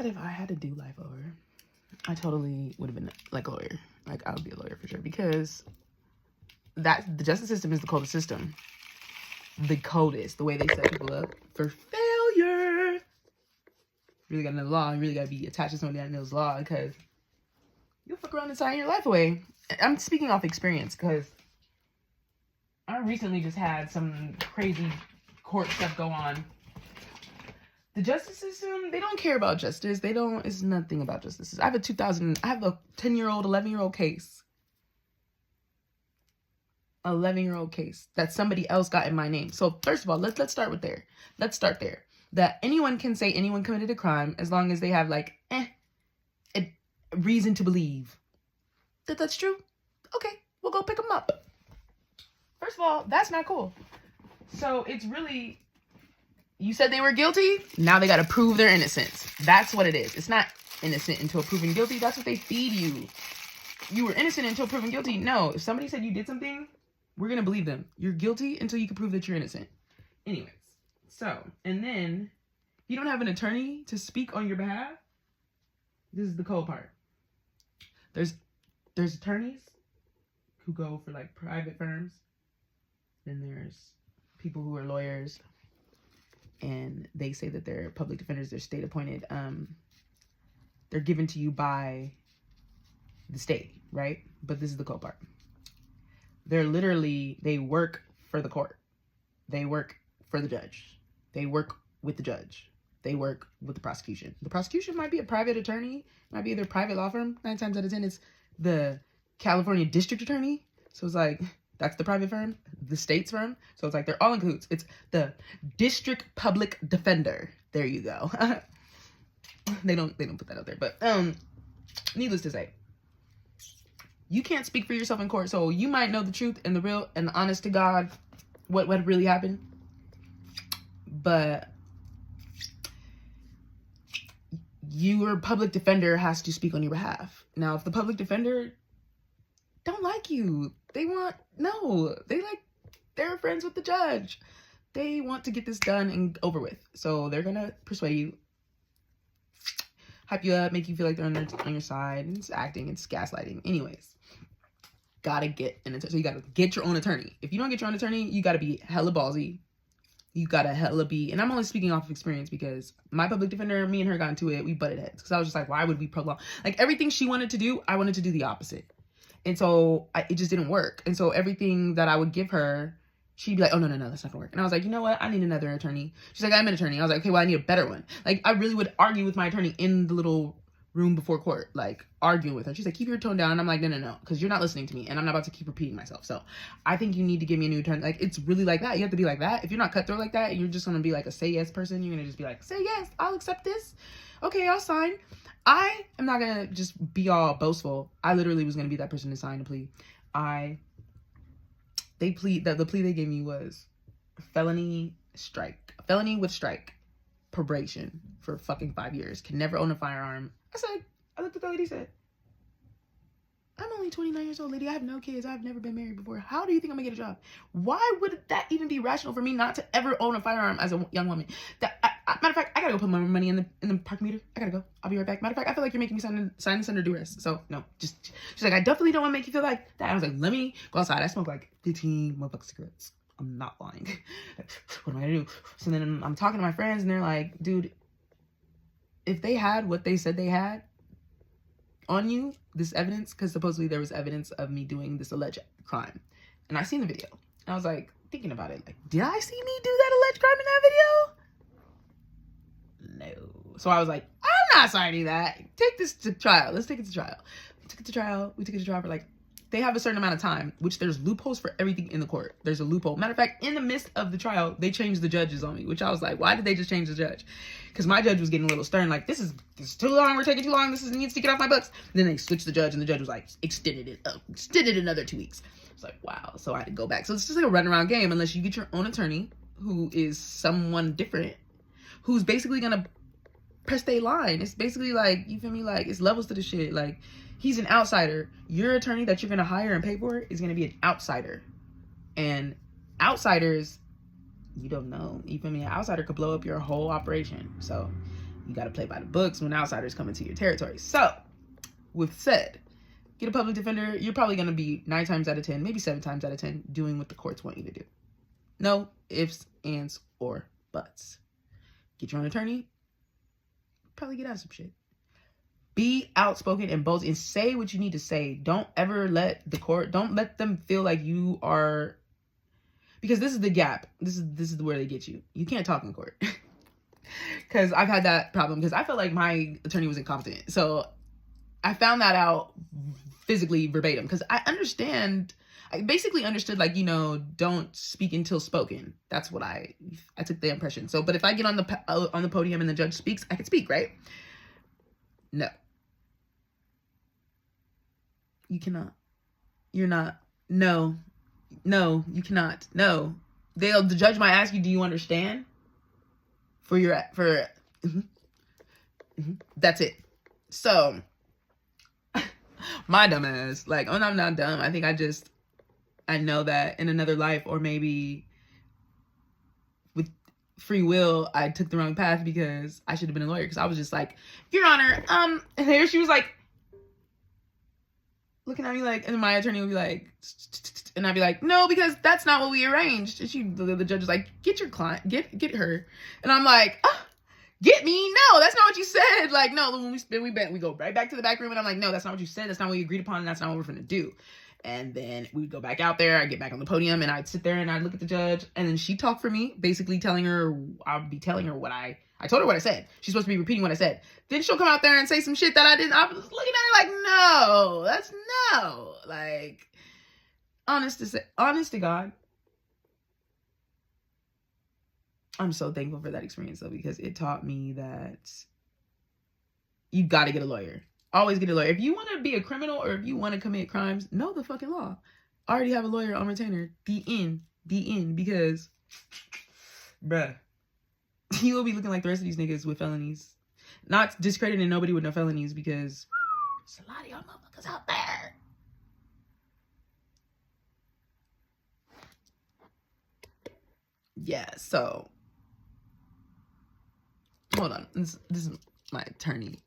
that if I had to do life over, I totally would have been like a lawyer. Like, I would be a lawyer for sure, because the justice system is the coldest system. The coldest. The way they set people up for failure. You really gotta know the law. You really gotta be attached to somebody that knows law, because you'll fuck around and sign your life away. I'm speaking off experience, because I recently just had some crazy court stuff go on. The justice system, they don't care about justice. It's nothing about justice. I have a 10-year-old, 11-year-old case. 11-year-old case that somebody else got in my name. So first of all, let's start with there. Let's start there. That anyone can say anyone committed a crime as long as they have like a reason to believe that that's true. Okay, we'll go pick them up. First of all, that's not cool. So it's really, you said they were guilty, now they got to prove their innocence. That's what it is. It's not innocent until proven guilty. That's what they feed you. You were innocent until proven guilty. No, if somebody said you did something, we're going to believe them. You're guilty until you can prove that you're innocent. Anyways, so, and then you don't have an attorney to speak on your behalf. This is the cold part. There's attorneys who go for like private firms. Then there's people who are lawyers, and they say that they're public defenders, they're state appointed. They're given to you by the state, right? But this is the cool part. They work for the court. They work for the judge. They work with the judge. They work with the prosecution. The prosecution might be a private attorney, might be their private law firm. 9 times out of 10, it's the California district attorney. So it's like, that's the private firm, the state's firm. So it's like, they're all in cahoots. It's the district public defender. There you go. They don't put that out there, but needless to say, you can't speak for yourself in court. So you might know the truth and the real and the honest to God, what really happened. But your public defender has to speak on your behalf. Now, if the public defender don't like you, they're friends with the judge. They want to get this done and over with. So they're going to persuade you, hype you up, make you feel like they're on your side. And it's acting, it's gaslighting. Anyways, gotta get an attorney. So you gotta get your own attorney. If you don't get your own attorney, you gotta be hella ballsy. You gotta hella be, and I'm only speaking off of experience, because my public defender, me and her got into it. We butted heads, because I was just like, why would we prolong? Like, everything she wanted to do, I wanted to do the opposite. And so it just didn't work. And so everything that I would give her, she'd be like, oh, no, that's not gonna work. And I was like, you know what? I need another attorney. She's like, I'm an attorney. I was like, okay, well, I need a better one. Like, I really would argue with my attorney in the little room before court, like arguing with her. She's like, keep your tone down. And I'm like, no, because you're not listening to me, and I'm not about to keep repeating myself. So I think you need to give me a new attorney. Like, it's really like that. You have to be like that. If you're not cutthroat like that, you're just gonna be like a say yes person. You're gonna just be like, say yes, I'll accept this. Okay, I'll sign. I am not gonna just be all boastful. I literally was gonna be that person to sign a plea. The plea they gave me was felony with strike, probation for fucking 5 years, can never own a firearm. I looked at the lady, said, I'm only 29 years old, lady. I have no kids. I've never been married before. How do you think I'm gonna get a job? Why would that even be rational for me not to ever own a firearm as a young woman? Matter of fact, I gotta go put my money in the parking meter. I gotta go. I'll be right back. Matter of fact, I feel like you're making me sign this under duress. So no, she's like, I definitely don't want to make you feel like that. I was like, let me go outside. I smoke like 15 motherfucking cigarettes. I'm not lying. What am I gonna do? So then I'm talking to my friends, and they're like, dude, if they had what they said they had on you, this evidence, because supposedly there was evidence of me doing this alleged crime, and I seen the video, and I was like, thinking about it, like, did I see me do that alleged crime in that video? No. So I was like, I'm not signing that. Take this to trial. Let's take it to trial. We took it to trial for like, they have a certain amount of time, which there's loopholes for everything in the court. There's a loophole. Matter of fact, in the midst of the trial, they changed the judges on me, which I was like, why did they just change the judge? Because my judge was getting a little stern, like, this is too long, we're taking too long, needs to get off my books. And then they switched the judge, and the judge was like, extended it another 2 weeks. I was like, wow. So I had to go back. So it's just like a runaround game, unless you get your own attorney who is someone different, who's basically gonna press their line. It's basically like, you feel me? Like, it's levels to the shit. Like, he's an outsider. Your attorney that you're going to hire and pay for is going to be an outsider. And outsiders, you don't know. You feel me? An outsider could blow up your whole operation. So You got to play by the books when outsiders come into your territory. So, with said, get a public defender. You're probably going to be 9 times out of 10, maybe 7 times out of 10, doing what the courts want you to do. No ifs, ands, or buts. Get your own attorney. Probably get out of some shit. Be outspoken and bold and say what you need to say. Don't ever let the court, don't let them feel like you are, because this is the gap. This is where they get you. You can't talk in court. Because I've had that problem because I felt like my attorney was incompetent. So I found that out physically verbatim because I basically understood, like, you know, don't speak until spoken. That's what I took the impression. So, but if I get on the podium and the judge speaks, I can speak, right? No. You cannot. You're not. No, you cannot. No. The judge might ask you, do you understand? That's it. So, my dumb ass, like, oh, I'm not dumb. I think I know that in another life, or maybe with free will, I took the wrong path because I should have been a lawyer. Because I was just like, Your Honor, and there she was like, looking at me like, and my attorney would be like, and I'd be like, no, because that's not what we arranged. And the judge was like, get your client, get her. And I'm like, get me? No, that's not what you said. Like, no, when we go right back to the back room, and I'm like, no, that's not what you said. That's not what we agreed upon. And that's not what we're going to do. And then we'd go back out there. I'd get back on the podium, and I'd sit there and I'd look at the judge, and then she'd talk for me, basically telling her, I'll be telling her what I told her what I said. She's supposed to be repeating what I said. Then she'll come out there and say some shit that I didn't. I was looking at her like, no, that's no. Like, honest to God, I'm so thankful for that experience, though, because it taught me that you got to get a lawyer. Always get a lawyer. If you want to be a criminal or if you want to commit crimes, know the fucking law. I already have a lawyer on retainer. Be in, because, bruh, you will be looking like the rest of these niggas with felonies. Not discrediting nobody with no felonies, because there's a lot of y'all motherfuckers out there. Yeah, so hold on. This is my attorney.